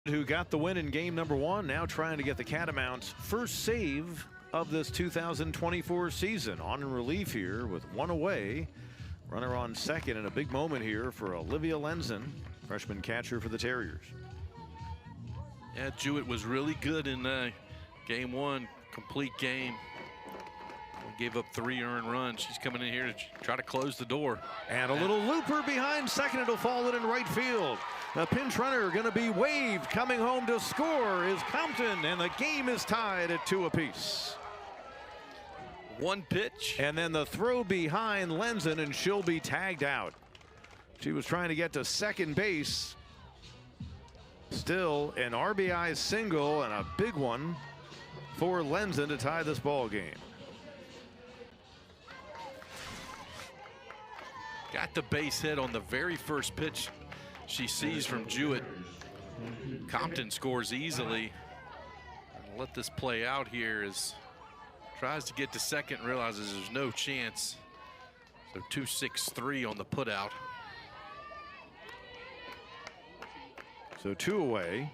who got the win in game number 1, now trying to get the Catamounts' first save of this 2024 season. On in relief here with one away. Runner on second, and a big moment here for Olivia Lenzen, freshman catcher for the Terriers. Yeah, Jewett was really good in game 1, complete game. Gave up 3 earned runs. She's coming in here to try to close the door. And a little looper behind second. It'll fall in right field. The pinch runner going to be waved. Coming home to score is Compton, and the game is tied at 2 apiece. One pitch. And then the throw behind Lenzen, and she'll be tagged out. She was trying to get to second base. Still an RBI single and a big one for Lenzen to tie this ball game. Got the base hit on the very first pitch she sees from Jewett. Compton scores easily. Let this play out here as tries to get to second, realizes there's no chance. So 2-6-3 on the putout. So 2 away.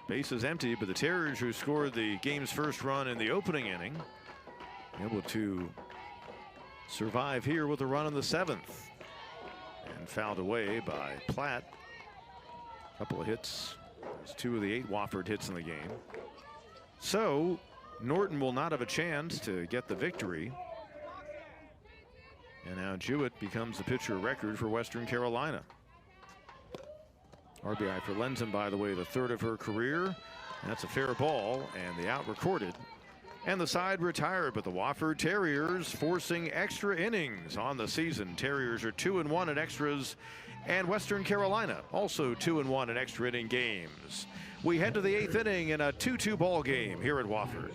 Base is empty, but the Terriers, who scored the game's first run in the opening inning, able to survive here with a run in the 7th. And fouled away by Platt. A couple of hits. There's 2 of the 8 Wofford hits in the game. So Norton will not have a chance to get the victory. And now Jewett becomes the pitcher record for Western Carolina. RBI for Lenzen, by the way, the 3rd of her career. That's a fair ball, and the out recorded. And the side retired, but the Wofford Terriers forcing extra innings on the season. Terriers are 2-1 in extras, and Western Carolina also 2-1 in extra inning games. We head to the 8th inning in a 2-2 ball game here at Wofford.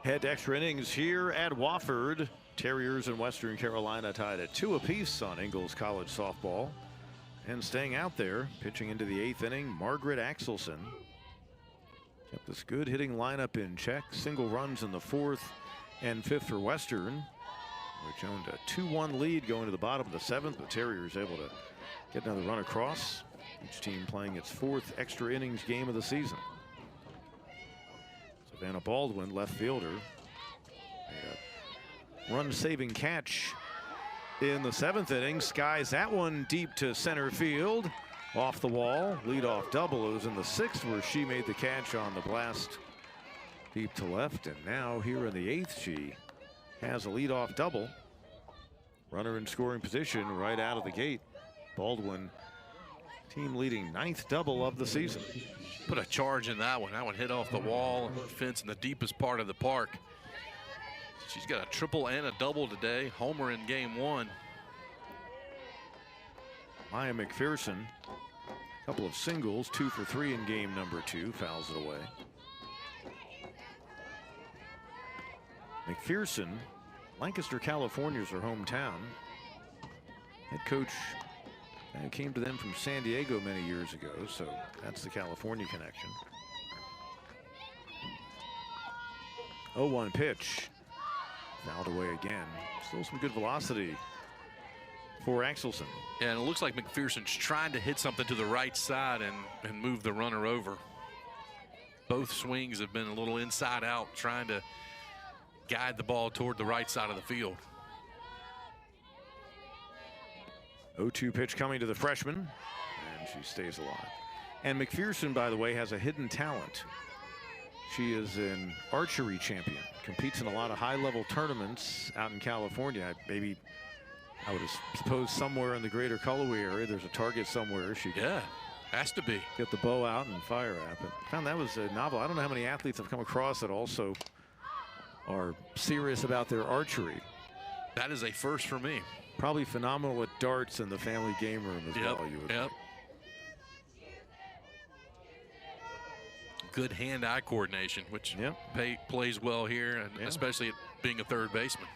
Head to extra innings here at Wofford. Terriers and Western Carolina tied at 2 apiece on Ingles College softball. And staying out there, pitching into the 8th inning, Margaret Axelson. Kept this good hitting lineup in check. Single runs in the 4th and 5th for Western, which owned a 2-1 lead going to the bottom of the 7th. The Terriers able to get another run across. Each team playing its 4th extra innings game of the season. Savannah Baldwin, left fielder, a run-saving catch in the 7th inning. Skies that one deep to center field, off the wall. Leadoff double. It was in the 6th where she made the catch on the blast deep to left, and now here in the 8th she has a leadoff double. Runner in scoring position right out of the gate. Baldwin, team leading 9th double of the season. Put a charge in that one. That one hit off the wall, fence in the deepest part of the park. She's got a triple and a double today. Homer in game 1. Maya McPherson, a couple of singles, 2 for 3 in game number 2, fouls it away. McPherson, Lancaster, California is her hometown. Head coach came to them from San Diego many years ago, so that's the California connection. 0-1 pitch. Fouled away again. Still some good velocity for Axelson. Yeah, and it looks like McPherson's trying to hit something to the right side and move the runner over. Both swings have been a little inside out, trying to guide the ball toward the right side of the field. 0-2 pitch coming to the freshman, and she stays alive. And McPherson, by the way, has a hidden talent. She is an archery champion, competes in a lot of high-level tournaments out in California. Maybe, I would suppose, somewhere in the greater Cullowhee area, there's a target somewhere she can has to be. Get the bow out and fire at. But I found that was a novel. I don't know how many athletes have come across that also are serious about their archery. That is a first for me. Probably phenomenal at darts in the family game room as well, you would think. Good hand-eye coordination, which plays well here, and especially at being a third baseman.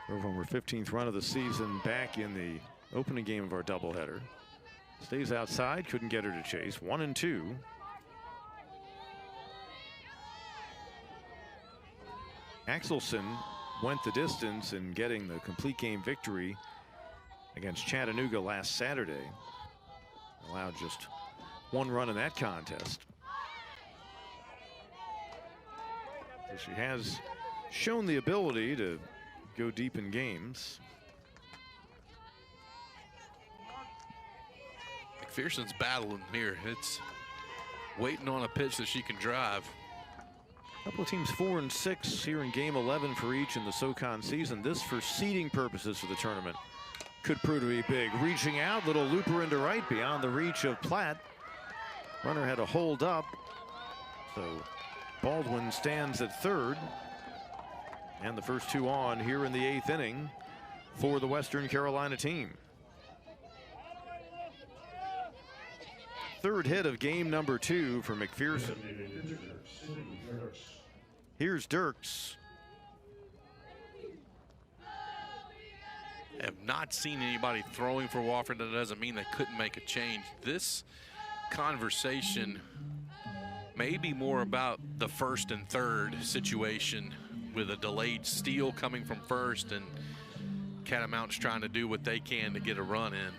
Over on her 15th run of the season, back in the opening game of our doubleheader. Stays outside, couldn't get her to chase. 1-2. Axelson went the distance in getting the complete game victory against Chattanooga last Saturday. Allowed just one run in that contest. So she has shown the ability to go deep in games. McPherson's battling here. It's waiting on a pitch that she can drive. A couple of teams 4 and 6 here in game 11 for each in the SoCon season. This, for seeding purposes for the tournament, could prove to be big. Reaching out, little looper into right beyond the reach of Platt. Runner had to hold up, so Baldwin stands at third. And the first two on here in the 8th inning for the Western Carolina team. Third hit of game number 2 for McPherson. Here's Dirks. I have not seen anybody throwing for Wofford. That doesn't mean they couldn't make a change. This conversation may be more about the first and third situation, with a delayed steal coming from first and Catamounts trying to do what they can to get a run in.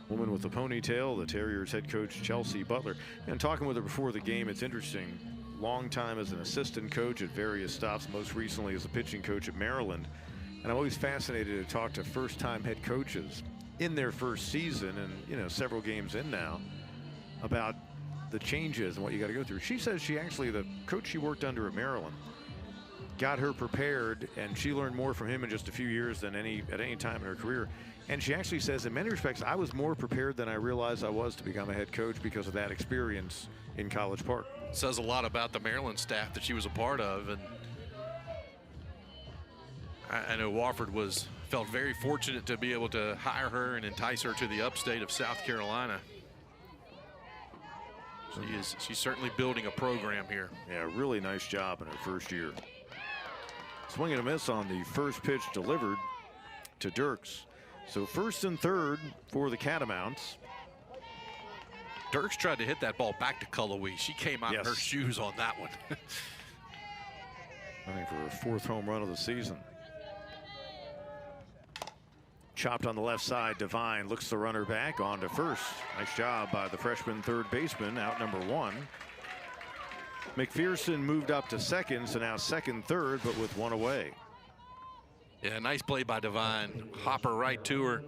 Woman with a ponytail, the Terriers head coach Chelsea Butler. And talking with her before the game, it's interesting. Long time as an assistant coach at various stops, most recently as a pitching coach at Maryland. And I'm always fascinated to talk to first-time head coaches in their first season, and you know, several games in now, about the changes and what you got to go through. She says she actually, the coach she worked under at Maryland, got her prepared, and she learned more from him in just a few years than at any time in her career. And she actually says, in many respects, I was more prepared than I realized I was to become a head coach because of that experience in College Park. Says a lot about the Maryland staff that she was a part of, and I know Wofford felt very fortunate to be able to hire her and entice her to the upstate of South Carolina. She's certainly building a program here. Yeah, really nice job in her first year. Swing and a miss on the first pitch delivered to Dirks. So first and third for the Catamounts. Dirks tried to hit that ball back to Cullowhee. She came out in her shoes on that one. I think for her 4th home run of the season. Chopped on the left side. Devine looks the runner back on to first. Nice job by the freshman third baseman, out number 1. McPherson moved up to second, so now second, third, but with one away. Yeah, nice play by Devine. Hopper right to her.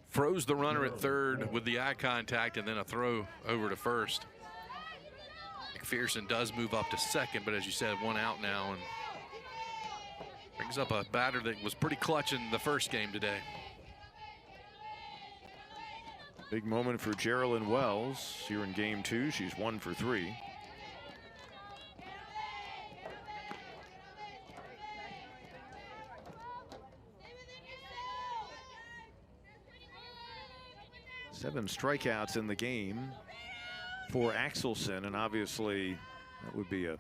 Froze the runner at third with the eye contact, and then a throw over to first. McPherson does move up to second, but as you said, one out now, and brings up a batter that was pretty clutch in the first game today. Big moment for Geraldine Wells here in game 2. She's 1 for 3. Seven strikeouts in the game for Axelson, and obviously that would be a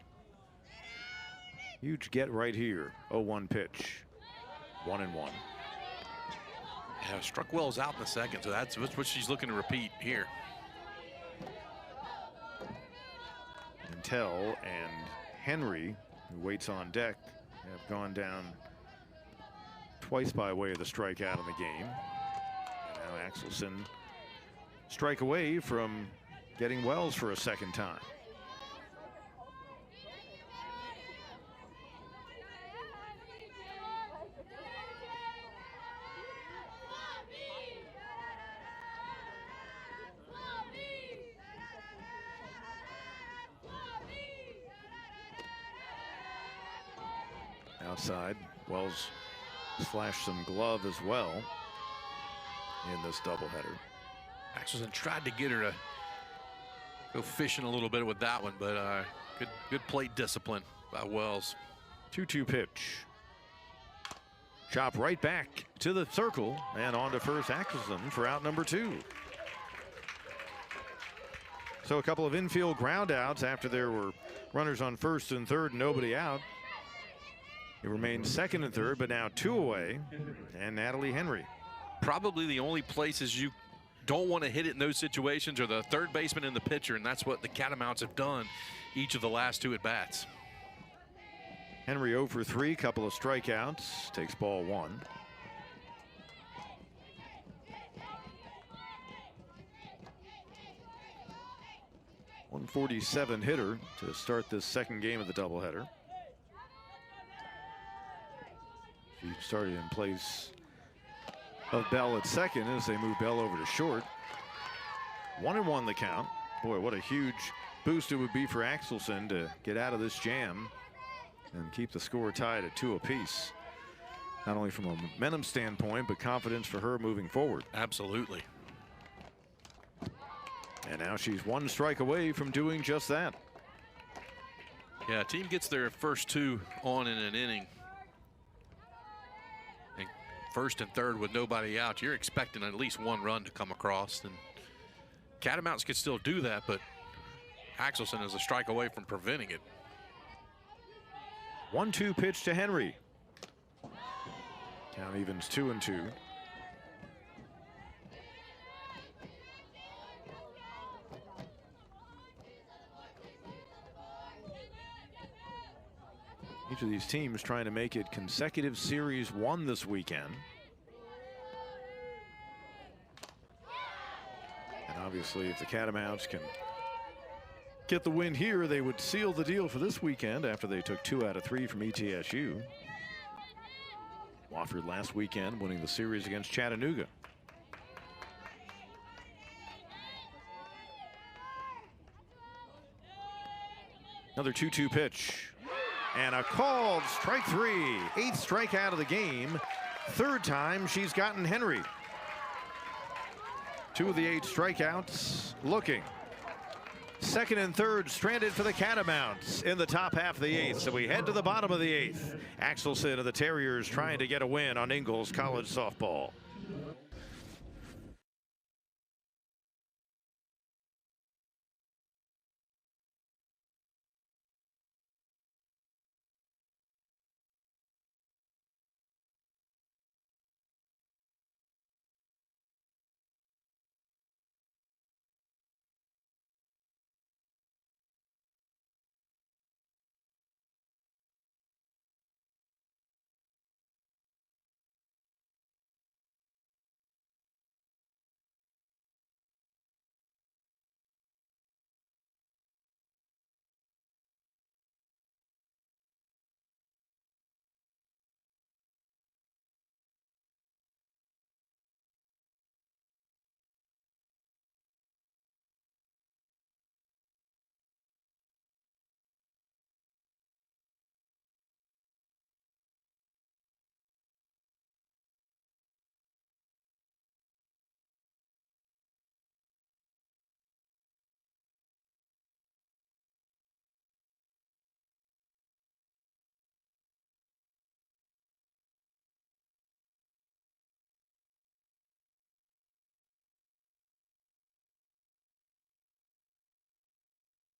Huge get right here. 0-1 pitch. 1-1. Yeah, struck Wells out in the second, so that's what she's looking to repeat here. Intel and Henry, who waits on deck, have gone down twice by way of the strikeout in the game. And now Axelson strike away from getting Wells for a second time. Outside, Wells flashed some glove as well in this doubleheader. Axelson tried to get her to go fishing a little bit with that one, but good plate discipline by Wells. 2-2 pitch. Chop right back to the circle and on to first Axelson for out number 2. So a couple of infield ground outs after there were runners on first and third and nobody out. It remains second and third, but now 2 away, and Natalie Henry. Probably the only places you don't want to hit it in those situations are the third baseman and the pitcher, and that's what the Catamounts have done each of the last 2 at-bats. Henry 0 for 3, couple of strikeouts, takes ball 1. .147 hitter to start this second game of the doubleheader. She started in place of Bell at second as they move Bell over to short. 1-1 the count. Boy, what a huge boost it would be for Axelson to get out of this jam and keep the score tied at 2 apiece. Not only from a momentum standpoint, but confidence for her moving forward. Absolutely. And now she's 1 strike away from doing just that. Yeah, team gets their first 2 on in an inning. And first and third with nobody out, you're expecting at least 1 run to come across. And Catamounts could still do that, but Axelson is a strike away from preventing it. 1-2 pitch to Henry. Count evens 2-2. Each of these teams trying to make it consecutive series 1 this weekend. And obviously, if the Catamounts can get the win here, they would seal the deal for this weekend after they took 2 out of 3 from ETSU. Wofford last weekend winning the series against Chattanooga. Another 2-2 pitch. And a called strike 3. 8th strikeout of the game. 3rd time she's gotten Henry. 2 of the 8 strikeouts looking. 2nd and 3rd stranded for the Catamounts in the top half of the 8th. So we head to the bottom of the 8th. Axelson of the Terriers trying to get a win on Ingalls College softball.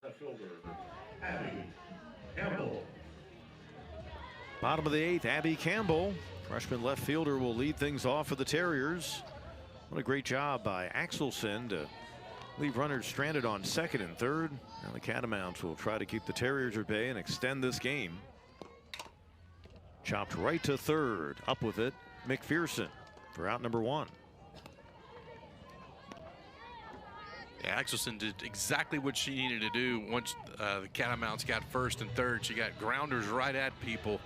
Left fielder, Abby Campbell. Bottom of the 8th, Abby Campbell, freshman left fielder, will lead things off for the Terriers. What a great job by Axelson to leave runners stranded on second and third. Now the Catamounts will try to keep the Terriers at bay and extend this game. Chopped right to third. Up with it, McPherson for out number 1. Yeah, Axelson did exactly what she needed to do once the Catamounts got first and third. She got grounders right at people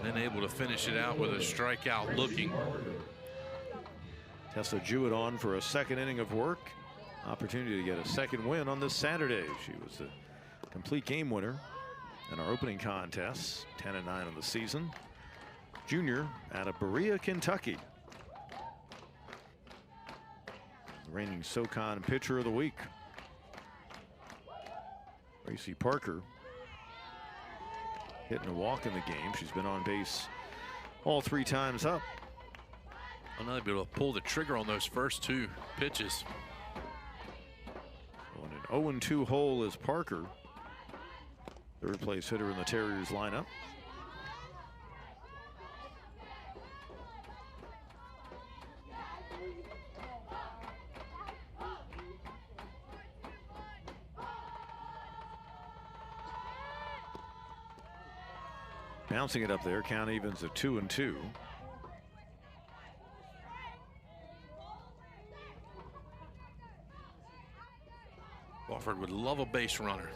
and then able to finish it out with a strikeout looking. Tessa Jewett on for a second inning of work. Opportunity to get a second win on this Saturday. She was the complete game winner in our opening contest, 10-9 on the season. Junior out of Berea, Kentucky. The reigning SoCon pitcher of the week. Gracie Parker hitting a walk in the game. She's been on base all 3 times up. Another be able to pull the trigger on those first 2 pitches. On an 0-2 hole is Parker, third place hitter in the Terriers lineup. Bouncing it up there, count evens at 2-2. Wofford would love a base runner.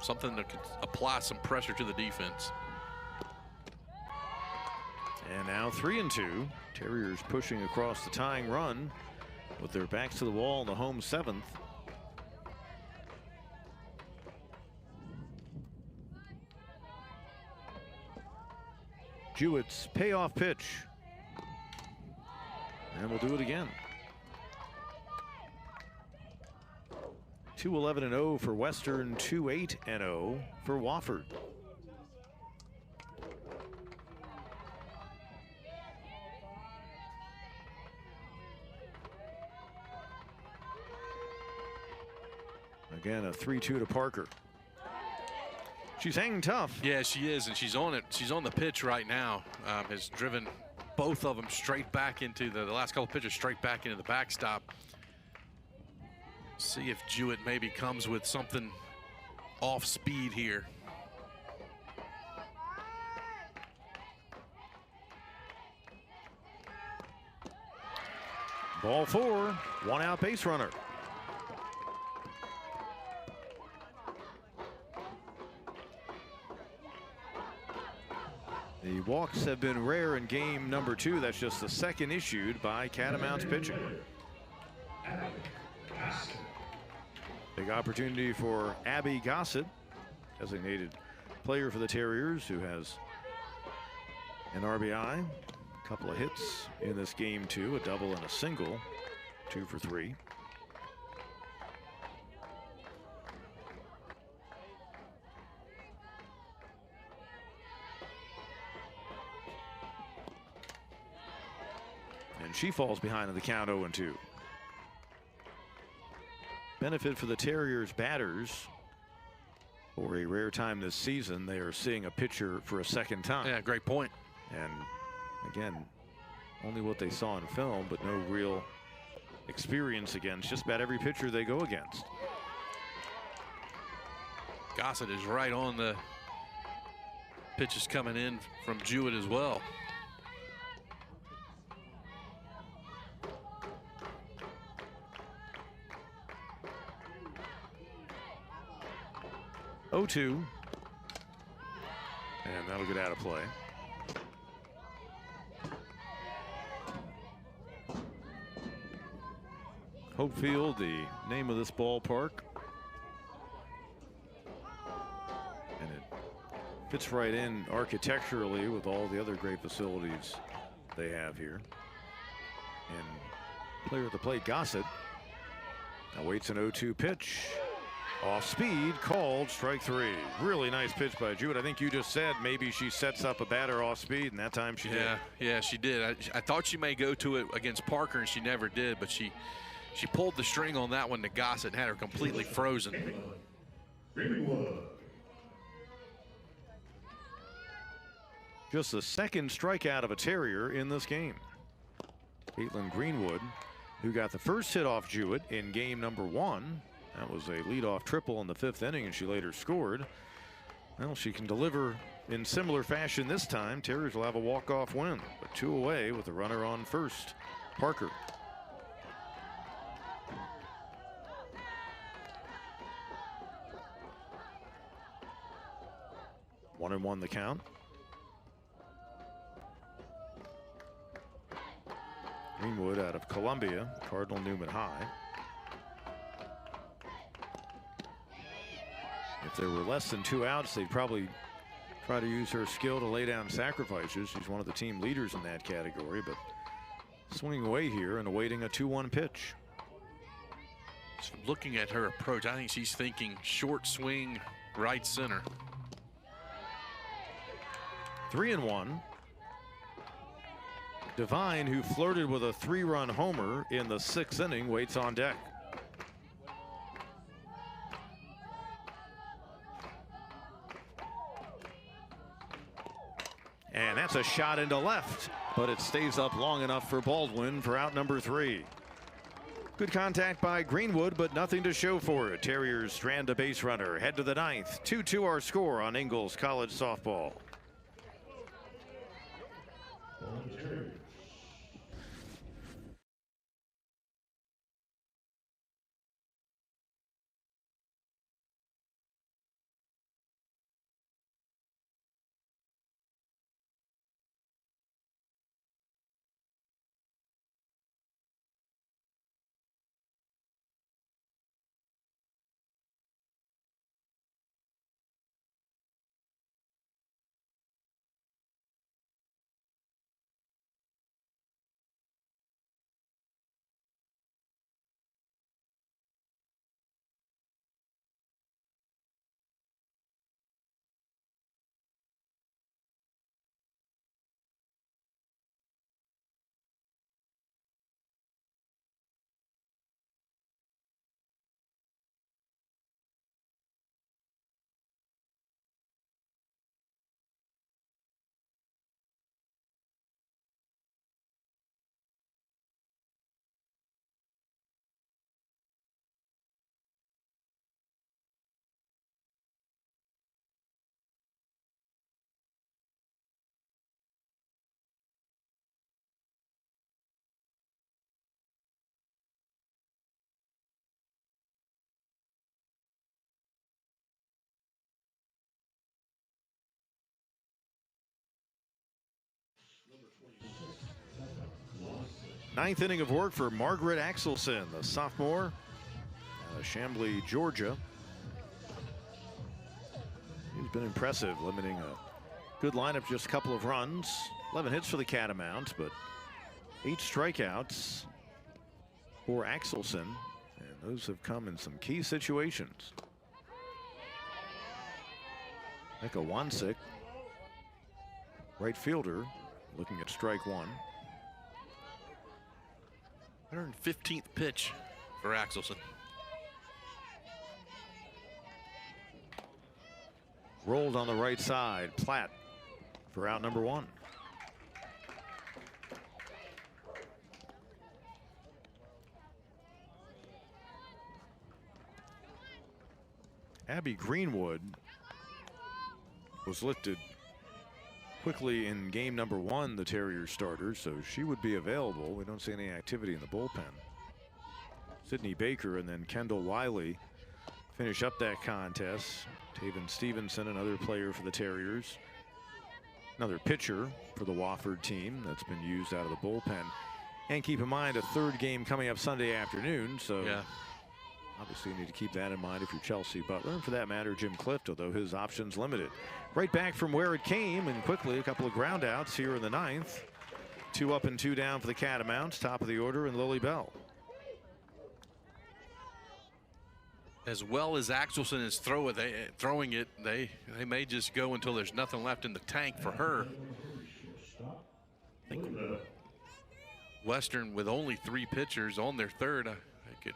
Something that could apply some pressure to the defense. And now 3-2. Terriers pushing across the tying run with their backs to the wall in the home 7th. Jewett's payoff pitch. And we'll do it again. 2-11-0 for Western, 2-8-0 for Wofford. Again, a 3-2 to Parker. She's hanging tough. Yeah, she is, and she's on it. She's on the pitch right now. Has driven both of them straight back into the last couple pitches straight back into the backstop. See if Jewett maybe comes with something off speed here. Ball 4, 1 out base runner. The walks have been rare in game number 2. That's just the second issued by Catamounts pitching. Big opportunity for Abby Gossett, designated player for the Terriers, who has an RBI, a couple of hits in this game too, a double and a single, 2 for 3. And she falls behind in the count, 0-2. Benefit for the Terriers batters. For a rare time this season, they are seeing a pitcher for a second time. Yeah, great point. And again, only what they saw in film, but no real experience against just about every pitcher they go against. Gossett is right on the pitches coming in from Jewett as well. Oh, 2. And that'll get out of play. Hope Field, the name of this ballpark. And it fits right in architecturally with all the other great facilities they have here. And player at the plate, Gossett, awaits an 0-2 pitch. Off speed, called, strike 3. Really nice pitch by Jewett. I think you just said maybe she sets up a batter off speed, and that time she did. Yeah, she did. I thought she may go to it against Parker, and she never did, but she pulled the string on that one to Gossett and had her completely frozen. Just the second strikeout of a Terrier in this game. Caitlin Greenwood, who got the first hit off Jewett in game number 1. That was a leadoff triple in the 5th inning, and she later scored. Well, she can deliver in similar fashion this time. Terriers will have a walk-off win, but 2 away with a runner on first. Parker. One and one the count. Greenwood out of Columbia, Cardinal Newman High. If there were less than 2 outs, they'd probably try to use her skill to lay down sacrifices. She's one of the team leaders in that category, but swinging away here and awaiting a 2-1 pitch. So looking at her approach, I think she's thinking short swing, right center. 3-1. Devine, who flirted with a 3-run homer in the 6th inning, waits on deck. And that's a shot into left, but it stays up long enough for Baldwin for out number 3. Good contact by Greenwood, but nothing to show for it. Terriers strand a base runner, head to the 9th. 2-2 our score on Ingles College softball. Ninth inning of work for Margaret Axelson, the sophomore out of Chamblee, Georgia. He's been impressive, limiting a good lineup, just a couple of runs. 11 hits for the Catamounts, but 8 strikeouts for Axelson, and those have come in some key situations. Becca Wansick, right fielder, looking at strike 1. 115th pitch for Axelson. Rolled on the right side. Platt for out number 1. Abby Greenwood was lifted quickly in game number 1, the Terrier starter, so she would be available. We don't see any activity in the bullpen. Sydney Baker and then Kendall Wiley finish up that contest. Taven Stevenson, another player for the Terriers. Another pitcher for the Wofford team that's been used out of the bullpen. And keep in mind, a 3rd game coming up Sunday afternoon, so yeah, obviously you need to keep that in mind if you're Chelsea Butler, and for that matter Jim Clift, although his options limited. Right back from where it came, and quickly a couple of ground outs here in the 9th. 2 up and 2 down for the Catamounts. Top of the order, and Lily Bell. As well as Axelson is throwing it, they may just go until there's nothing left in the tank for her. I think Western, with only 3 pitchers on their 3rd, I could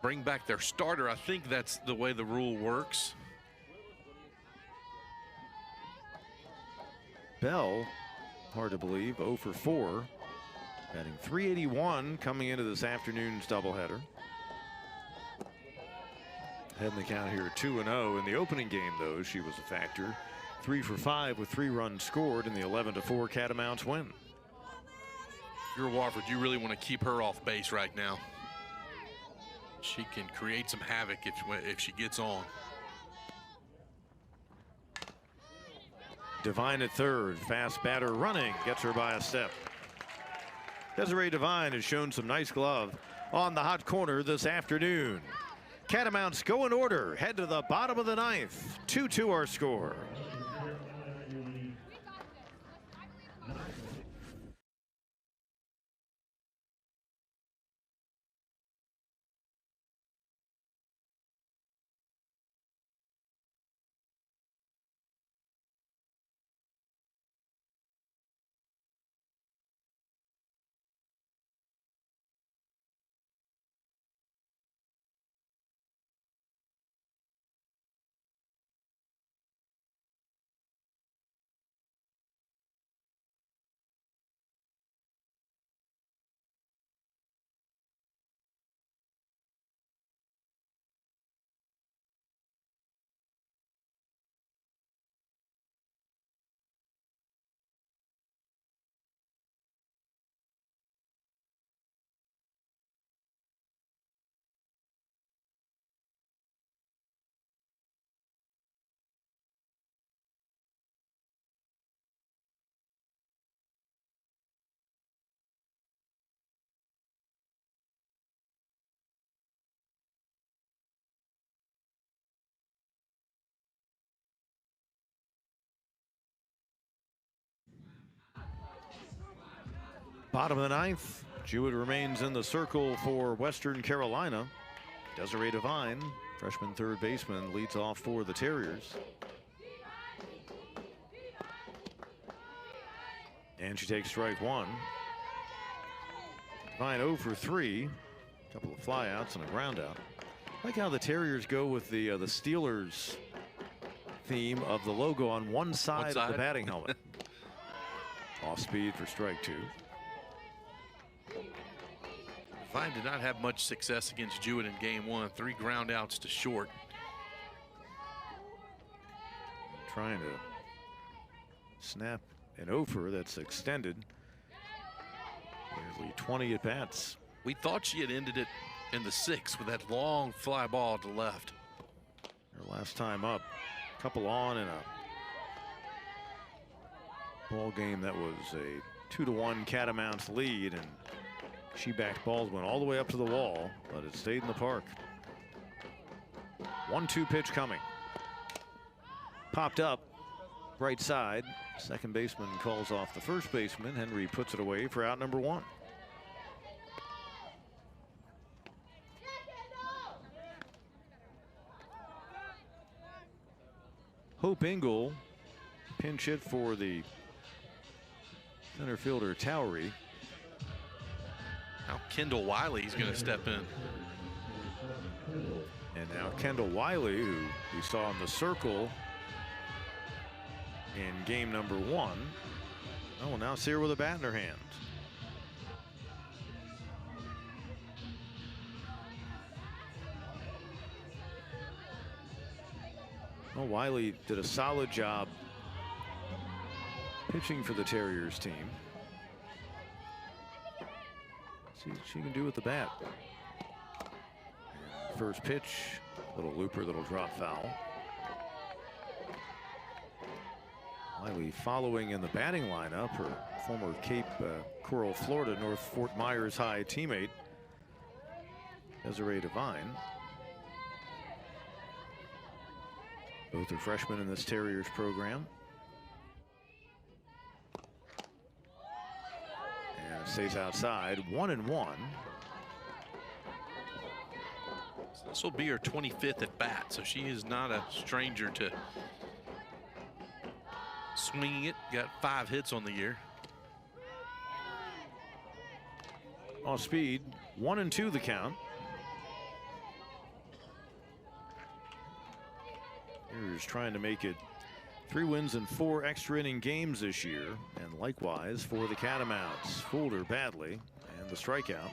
bring back their starter. I think that's the way the rule works. Bell, hard to believe, 0 for 4. Batting .381 coming into this afternoon's doubleheader. Heading the count here 2-0. In the opening game, though, she was a factor. 3 for 5 with 3 runs scored in the 11-4 Catamounts win. If you're Wofford, you really want to keep her off base right now. She can create some havoc if she gets on. Devine at third. Fast batter running. Gets her by a step. Desiree Devine has shown some nice glove on the hot corner this afternoon. Catamounts go in order. Head to the bottom of the ninth. 2-2 our score. Bottom of the ninth. Jewett remains in the circle for Western Carolina. Desiree Devine, freshman third baseman, leads off for the Terriers. And she takes strike one. Devine 0 for 3. A couple of flyouts and a ground out. I like how the Terriers go with the Steelers theme of the logo on one side of the batting helmet. Off speed for strike two. Devine did not have much success against Jewett in game one. 3 ground outs to short. Trying to snap an offer that's extended. Nearly 20 at bats. We thought she had ended it in the 6th with that long fly ball to left. Her last time up, a couple on in a ball game that was a 2-1 Catamounts lead, and she backed balls, went all the way up to the wall, but it stayed in the park. 1-2 pitch coming. Popped up, right side. Second baseman calls off the first baseman. Henry puts it away for out number 1. Hope Engel pinch hit for the center fielder Towery. Now Kendall Wiley's going to step in. And now Kendall Wiley, who we saw in the circle in game number 1. Oh, we'll now see her with a bat in her hand. Well, Wiley did a solid job pitching for the Terriers team. See what she can do with the bat. And first pitch, little looper, little drop foul. Wiley following in the batting lineup, her former Cape Coral, Florida, North Fort Myers High teammate, Desiree Devine. Both are freshmen in this Terriers program. And it stays outside, 1-1. So this will be her 25th at bat, so she is not a stranger to swinging it. Got 5 hits on the year. Off speed, 1-2 the count. Here's trying to make it 3 wins in 4 extra inning games this year, and likewise for the Catamounts. Fooled her badly, and the strikeout.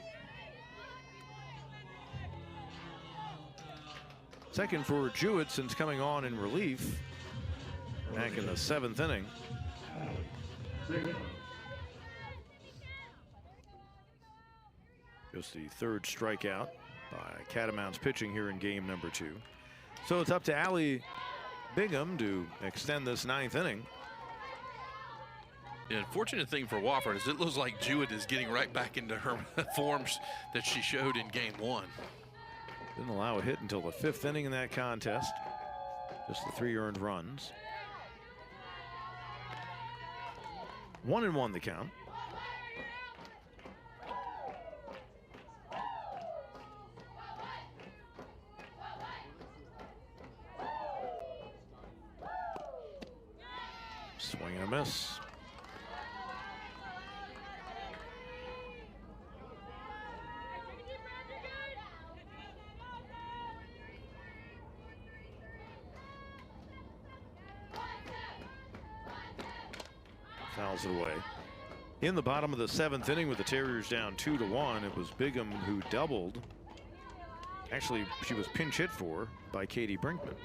Second for Jewett since coming on in relief back in the 7th inning. Just the 3rd strikeout by Catamounts pitching here in game number 2. So it's up to Allie Bingham to extend this 9th inning. The unfortunate thing for Wofford is it looks like Jewett is getting right back into her forms that she showed in game 1. Didn't allow a hit until the 5th inning in that contest. Just the 3 earned runs. 1-1 the count. Swing and a miss. Fouls it away. In the bottom of the 7th inning with the Terriers down 2-1, it was Bingham who doubled. Actually, she was pinch hit for by Katie Brinkman.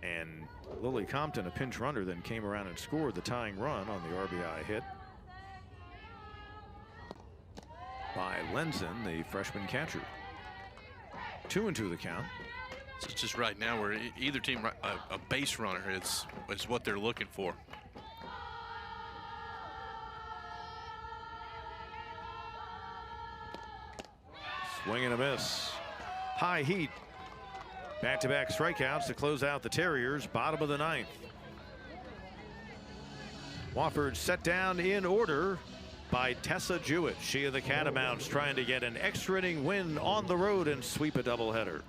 And Lily Compton, a pinch runner, then came around and scored the tying run on the RBI hit by Lenzen, the freshman catcher. 2-2 the count. It's just right now where either team, a base runner is what they're looking for. Swing and a miss. High heat. Back-to-back strikeouts to close out the Terriers, bottom of the 9th. Wofford set down in order by Tessa Jewett. She of the Catamounts trying to get an extra inning win on the road and sweep a doubleheader.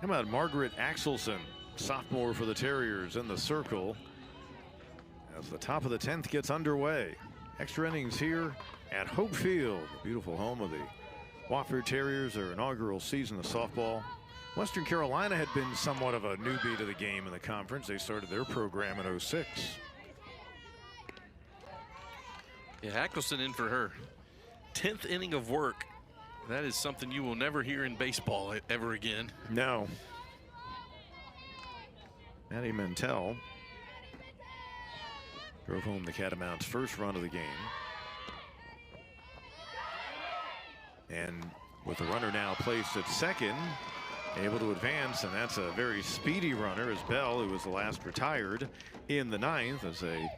How about Margaret Axelson, sophomore for the Terriers, in the circle as the top of the 10th gets underway. Extra innings here at Hope Field, the beautiful home of the Wofford Terriers, their inaugural season of softball. Western Carolina had been somewhat of a newbie to the game in the conference. They started their program in '06. Yeah, Axelson in for her 10th inning of work. That is something you will never hear in baseball ever again. No. Maddie Mentel drove home the Catamounts' first run of the game. And with the runner now placed at second, able to advance, and that's a very speedy runner as Bell, who was the last retired in the 9th, as they,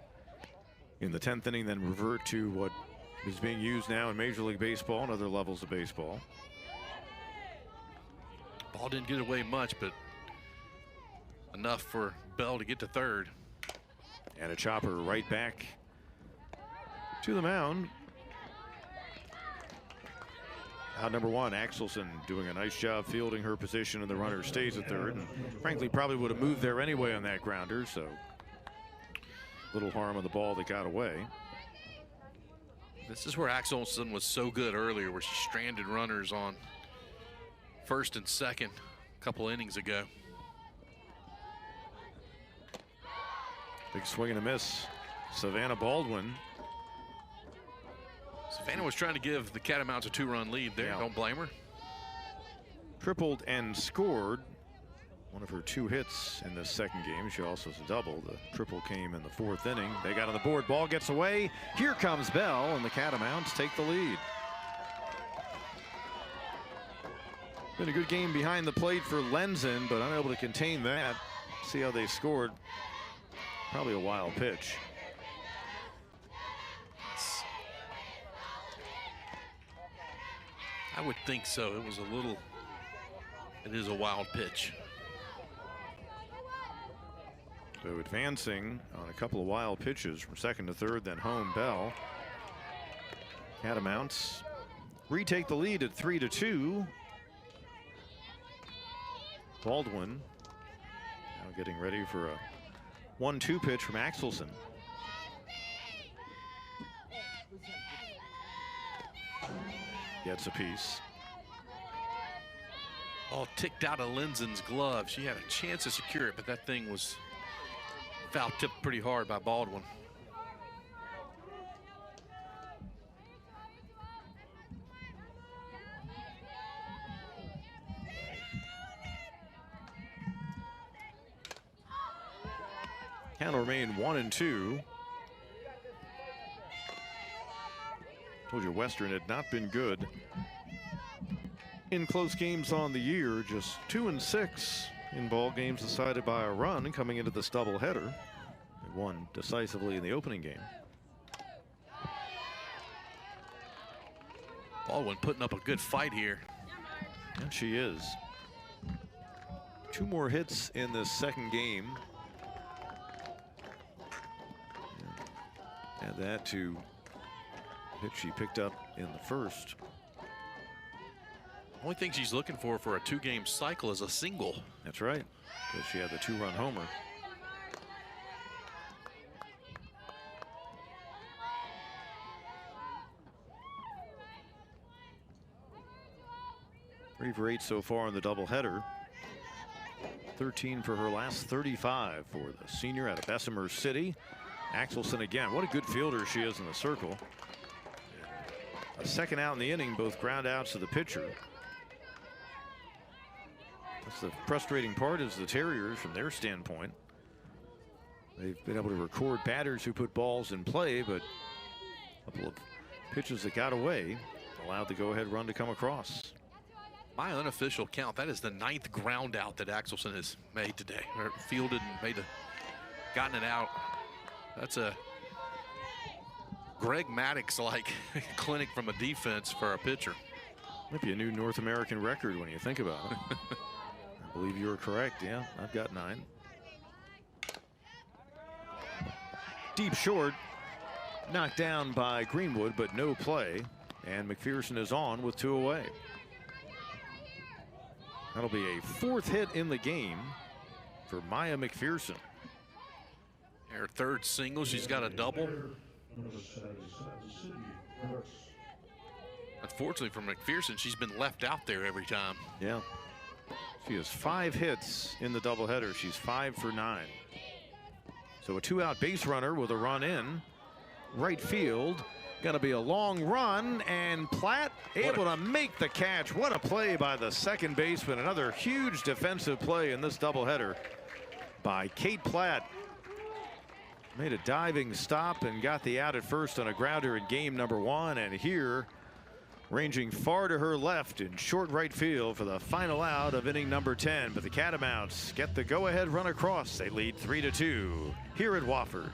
in the 10th inning, then revert to what is being used now in Major League Baseball and other levels of baseball. Ball didn't get away much, but a enough for Bell to get to third. And a chopper right back to the mound. Out number one, Axelson doing a nice job fielding her position, and the runner stays at third. And frankly, probably would have moved there anyway on that grounder, so little harm on the ball that got away. This is where Axelson was so good earlier, where she stranded runners on first and second a couple innings ago. Big swing and a miss. Savannah Baldwin. Savannah was trying to give the Catamounts a 2-run lead there. Yeah. Don't blame her. Tripled and scored. One of her 2 hits in this second game. She also has a double. The triple came in the 4th inning. They got on the board. Ball gets away. Here comes Bell, and the Catamounts take the lead. Been a good game behind the plate for Lenzen, but unable to contain that. See how they scored. Probably a wild pitch. I would think so. It is a wild pitch. So advancing on a couple of wild pitches from second to third, then home Bell. Catamounts retake the lead at 3-2. Baldwin now getting ready for a 1-2 pitch from Axelson. Gets a piece. All ticked out of Lenzen's glove. She had a chance to secure it, but that thing was foul tipped pretty hard by Baldwin. Count will remain 1-2. Told you Western had not been good in close games on the year. Just 2-6 in ball games decided by a run coming into this doubleheader. They won decisively in the opening game. Baldwin putting up a good fight here. Yeah, she is. 2 more hits in this second game. Add that to hit she picked up in the first. Only thing she's looking for a 2-game cycle is a single. That's right, because she had the 2-run homer. Three for 8 so far in the doubleheader. 13 for her last 35 for the senior out of Bessemer City. Axelson again. What a good fielder she is in the circle. A second out in the inning, both ground outs to the pitcher. That's the frustrating part, is the Terriers, from their standpoint, they've been able to record batters who put balls in play, but a couple of pitches that got away allowed the go-ahead run to come across. My unofficial count, that is the 9th ground out that Axelson has made today, or fielded and gotten it out. That's a Greg Maddux-like clinic from a defense for a pitcher. Might be a new North American record when you think about it. I believe you are correct. Yeah, I've got 9. Deep short, knocked down by Greenwood, but no play. And McPherson is on with 2 away. That'll be a 4th hit in the game for Maya McPherson. Her 3rd single, she's got a double. Unfortunately for McPherson, she's been left out there every time. Yeah. She has 5 hits in the doubleheader. She's 5 for 9. So a 2-out base runner with a run in right field. Going to be a long run, and Platt able to make the catch. What a play by the second baseman. Another huge defensive play in this doubleheader by Kate Platt. Made a diving stop and got the out at first on a grounder in game number 1. And here, ranging far to her left in short right field for the final out of inning number 10. But the Catamounts get the go-ahead run across. They lead 3-2 here at Wofford.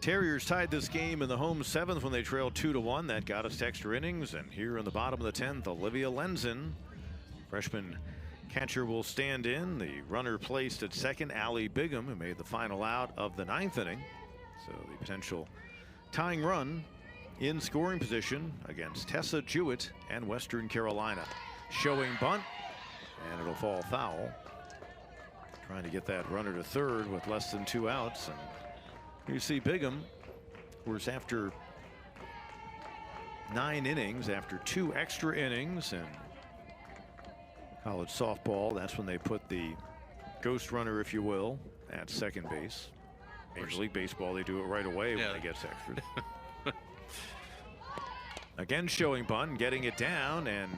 Terriers tied this game in the home 7th when they trailed 2-1. That got us to extra innings. And here in the bottom of the 10th, Olivia Lenzen, freshman catcher, will stand in. The runner placed at second, Allie Bigham, who made the final out of the 9th inning. So the potential tying run in scoring position against Tessa Jewett and Western Carolina. Showing bunt, and it'll fall foul. Trying to get that runner to third with less than 2 outs. And you see Bigham, of course, after 9 innings, after 2 extra innings in college softball, that's when they put the ghost runner, if you will, at second base. Major League Baseball, they do it right away when they get extras. Again, showing bunt, getting it down, and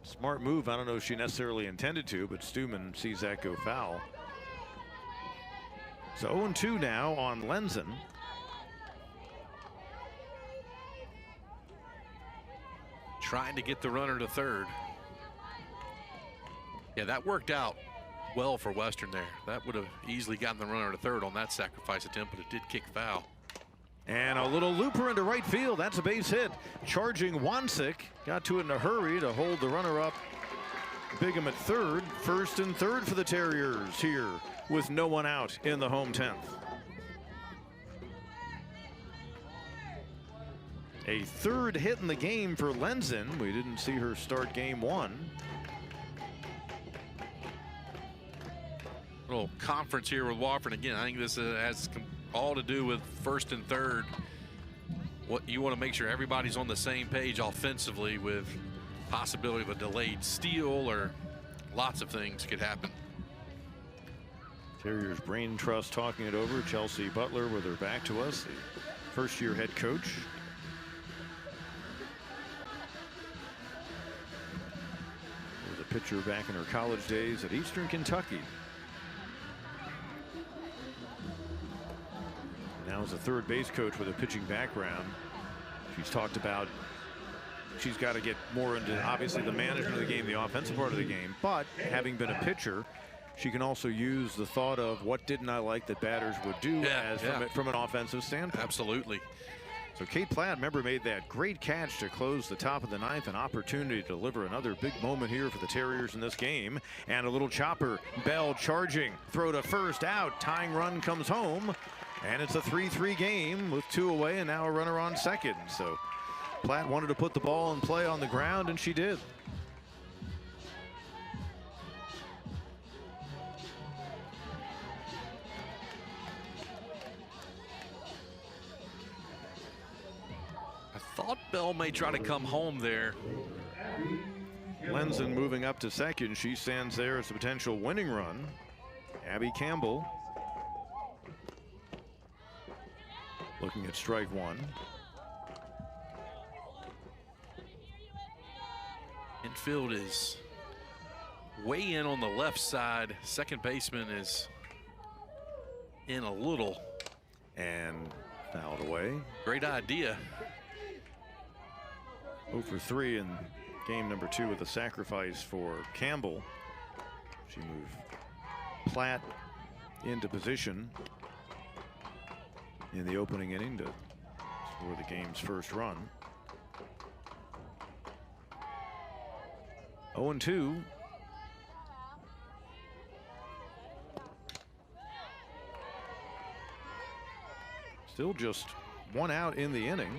smart move. I don't know if she necessarily intended to, but Stuman sees that go foul. So 0-2 now on Lenzen. Trying to get the runner to third. Yeah, that worked out well for Western there. That would have easily gotten the runner to third on that sacrifice attempt, but it did kick foul. And a little looper into right field. That's a base hit. Charging Wansik. Got to it in a hurry to hold the runner up. Bigham at third. First and third for the Terriers here with no one out in the home 10th. A third hit in the game for Lenzen. We didn't see her start game 1. Little conference here with Wofford. Again, I think this has all to do with first and third. What you want to make sure everybody's on the same page offensively, with possibility of a delayed steal, or lots of things could happen. Terriers brain trust talking it over. Chelsea Butler with her back to us, the first-year head coach. Was a pitcher back in her college days at Eastern Kentucky. Now as a third base coach with a pitching background. She's talked about she's got to get more into obviously the management of the game, the offensive part of the game, but having been a pitcher, she can also use the thought of what didn't I like that batters would do from an offensive standpoint. Absolutely. So Kate Platt, remember, made that great catch to close the top of the 9th. An opportunity to deliver another big moment here for the Terriers in this game. And a little chopper. Bell charging. Throw to first, out. Tying run comes home. And it's a 3-3 game with 2 away and now a runner on second. So Platt wanted to put the ball in play on the ground, and she did. I thought Bell may try to come home there. Lenzen moving up to second. She stands there as a potential winning run. Abby Campbell looking at strike 1. Infield is way in on the left side. Second baseman is in a little. And fouled away. Great idea. 0 for 3 in game number 2 with a sacrifice for Campbell. She moved Platt into position in the opening inning to score the game's first run. 0-2. Still just 1 out in the inning.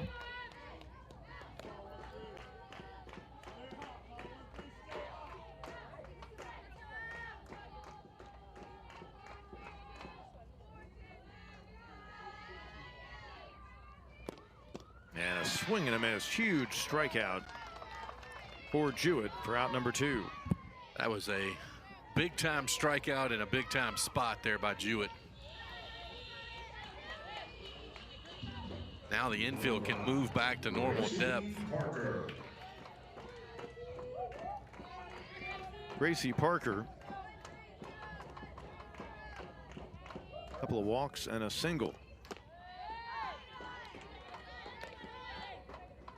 And a swing and a miss. Huge strikeout for Jewett for out number 2. That was a big time strikeout in a big time spot there by Jewett. Now the infield can move back to normal depth. Gracie Parker. A couple of walks and a single.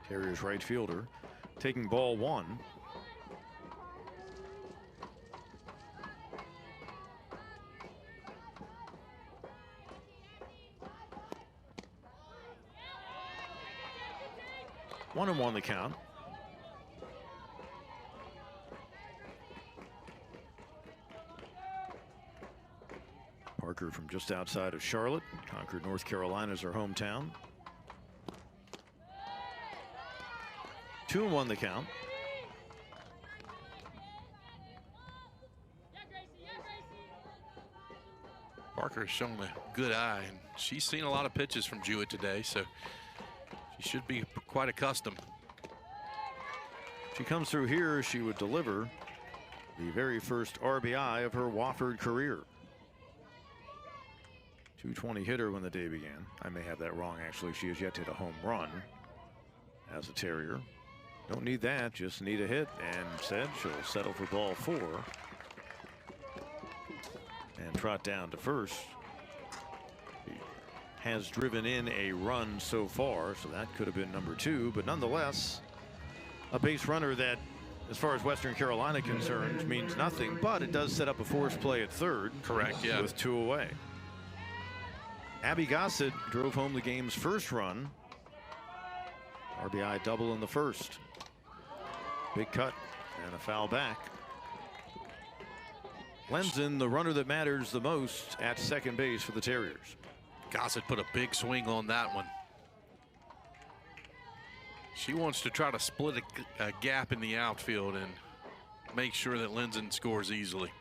Terriers right fielder taking ball 1. 1-1 the count. Parker from just outside of Charlotte. Concord, North Carolina is her hometown. 2-1 the count. Parker has shown a good eye, and she's seen a lot of pitches from Jewett today, so she should be quite accustomed. If she comes through here, she would deliver the very first RBI of her Wofford career. 220 hitter when the day began. I may have that wrong, actually. She has yet to hit a home run as a Terrier. Don't need that, just need a hit, and said she'll settle for ball 4 and trot down to first. She has driven in a run so far, so that could have been number 2, but nonetheless a base runner that, as far as Western Carolina concerns, means nothing, but it does set up a force play at third. Correct, yeah. With 2 away. Abby Gossett drove home the game's first run. RBI double in the first. Big cut and a foul back. Lenzen, the runner that matters the most at second base for the Terriers. Gossett put a big swing on that one. She wants to try to split a gap in the outfield and make sure that Lenzen scores easily.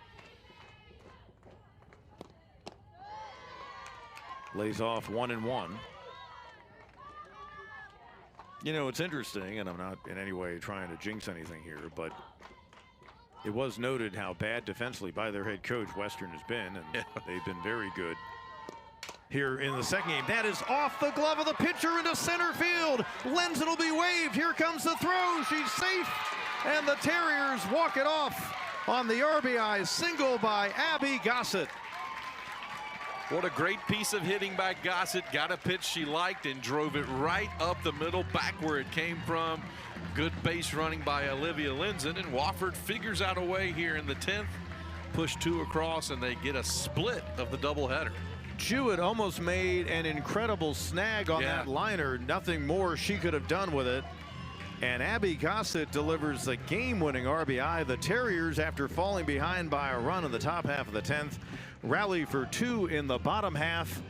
Lays off 1-1. You know, it's interesting, and I'm not in any way trying to jinx anything here, but it was noted how bad defensively by their head coach Western has been, and they've been very good here in the second game. That is off the glove of the pitcher into center field. Lenzen will be waved. Here comes the throw. She's safe, and the Terriers walk it off on the RBI single by Abby Gossett. What a great piece of hitting by Gossett. Got a pitch she liked and drove it right up the middle, back where it came from. Good base running by Olivia Lenzen, and Wofford figures out a way here in the 10th. Push 2 across, and they get a split of the doubleheader. Jewett almost made an incredible snag on that liner. Nothing more she could have done with it. And Abby Gossett delivers the game-winning RBI. The Terriers, after falling behind by a run in the top half of the 10th, rally for 2 in the bottom half.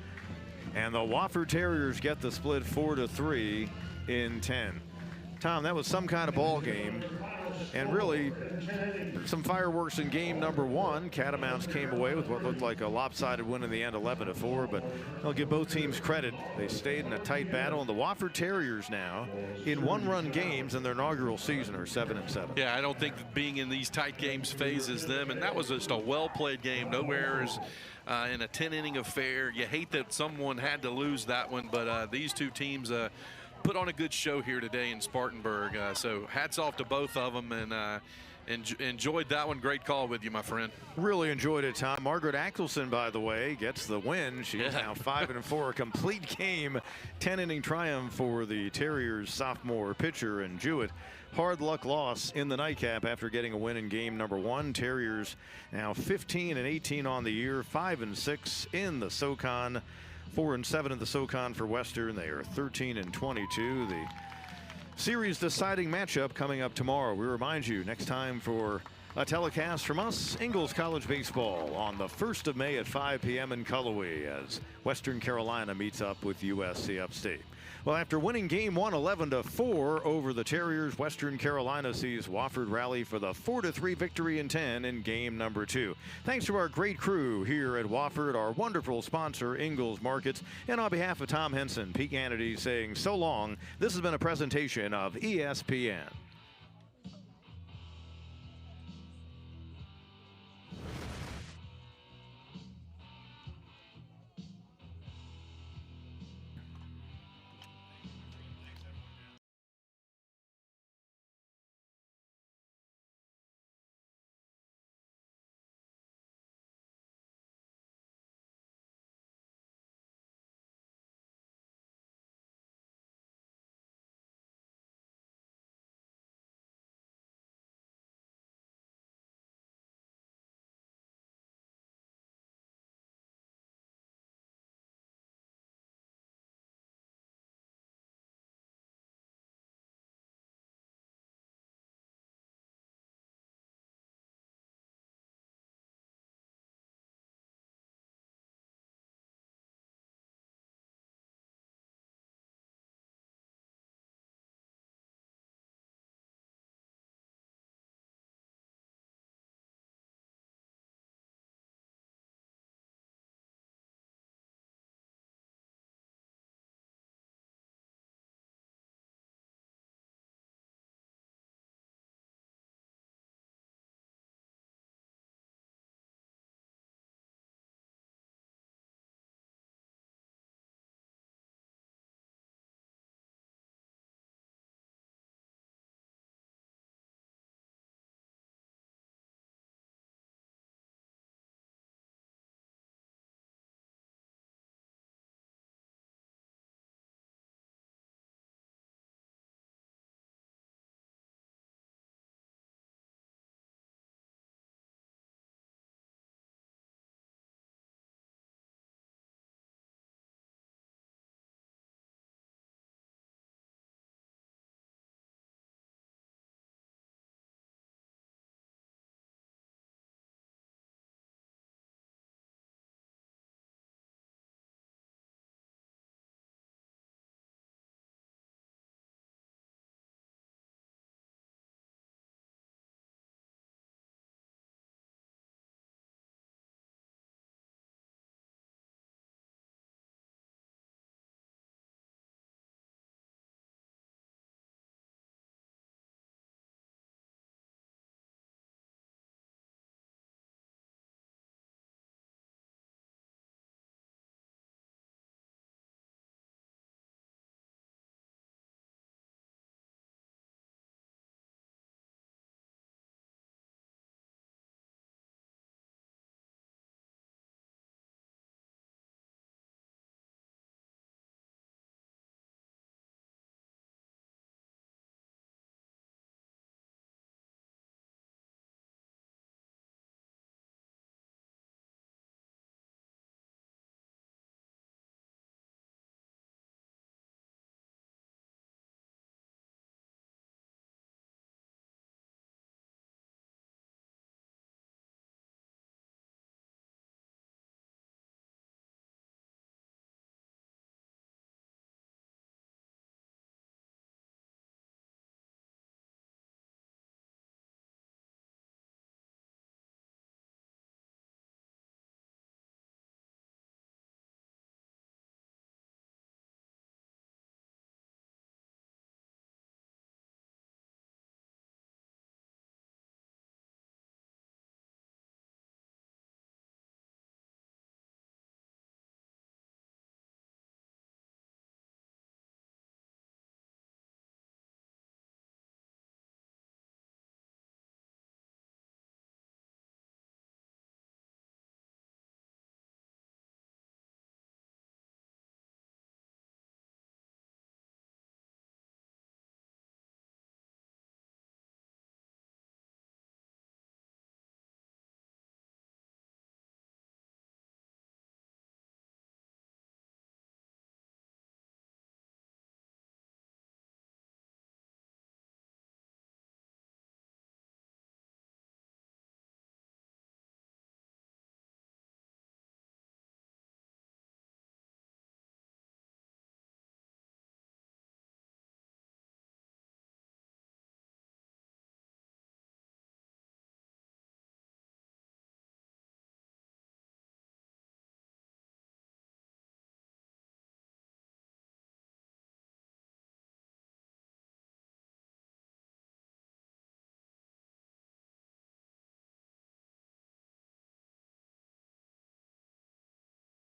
And the Wofford Terriers get the split 4-3 in 10. Tom, that was some kind of ball game. And really, some fireworks in game number 1. Catamounts came away with what looked like a lopsided win in the end, 11-4. But I'll give both teams credit. They stayed in a tight battle. And the Wofford Terriers now, in 1-run games in their inaugural season, are 7-7. Yeah, I don't think being in these tight games phases them. And that was just a well-played game. No errors in a 10-inning affair. You hate that someone had to lose that one. But these two teams put on a good show here today in Spartanburg. So hats off to both of them, and enjoyed that one. Great call with you, my friend. Really enjoyed it, Tom. Margaret Axelson, by the way, gets the win. She's now 5-4, a complete game, 10-inning triumph for the Terriers sophomore pitcher. And Jewett, hard luck loss in the nightcap after getting a win in game number 1. Terriers now 15-18 on the year, 5-6 in the SoCon. 4-7 in the SoCon for Western. They are 13-22. The series deciding matchup coming up tomorrow. We remind you, next time for a telecast from us, Ingles College baseball on the 1st of May at 5 p.m. in Cullowhee as Western Carolina meets up with USC Upstate. Well, after winning game 1 11-4 over the Terriers, Western Carolina sees Wofford rally for the 4-3 victory in 10 in game number 2. Thanks to our great crew here at Wofford, our wonderful sponsor, Ingles Markets, and on behalf of Tom Henson, Pete Hannity saying so long. This has been a presentation of ESPN.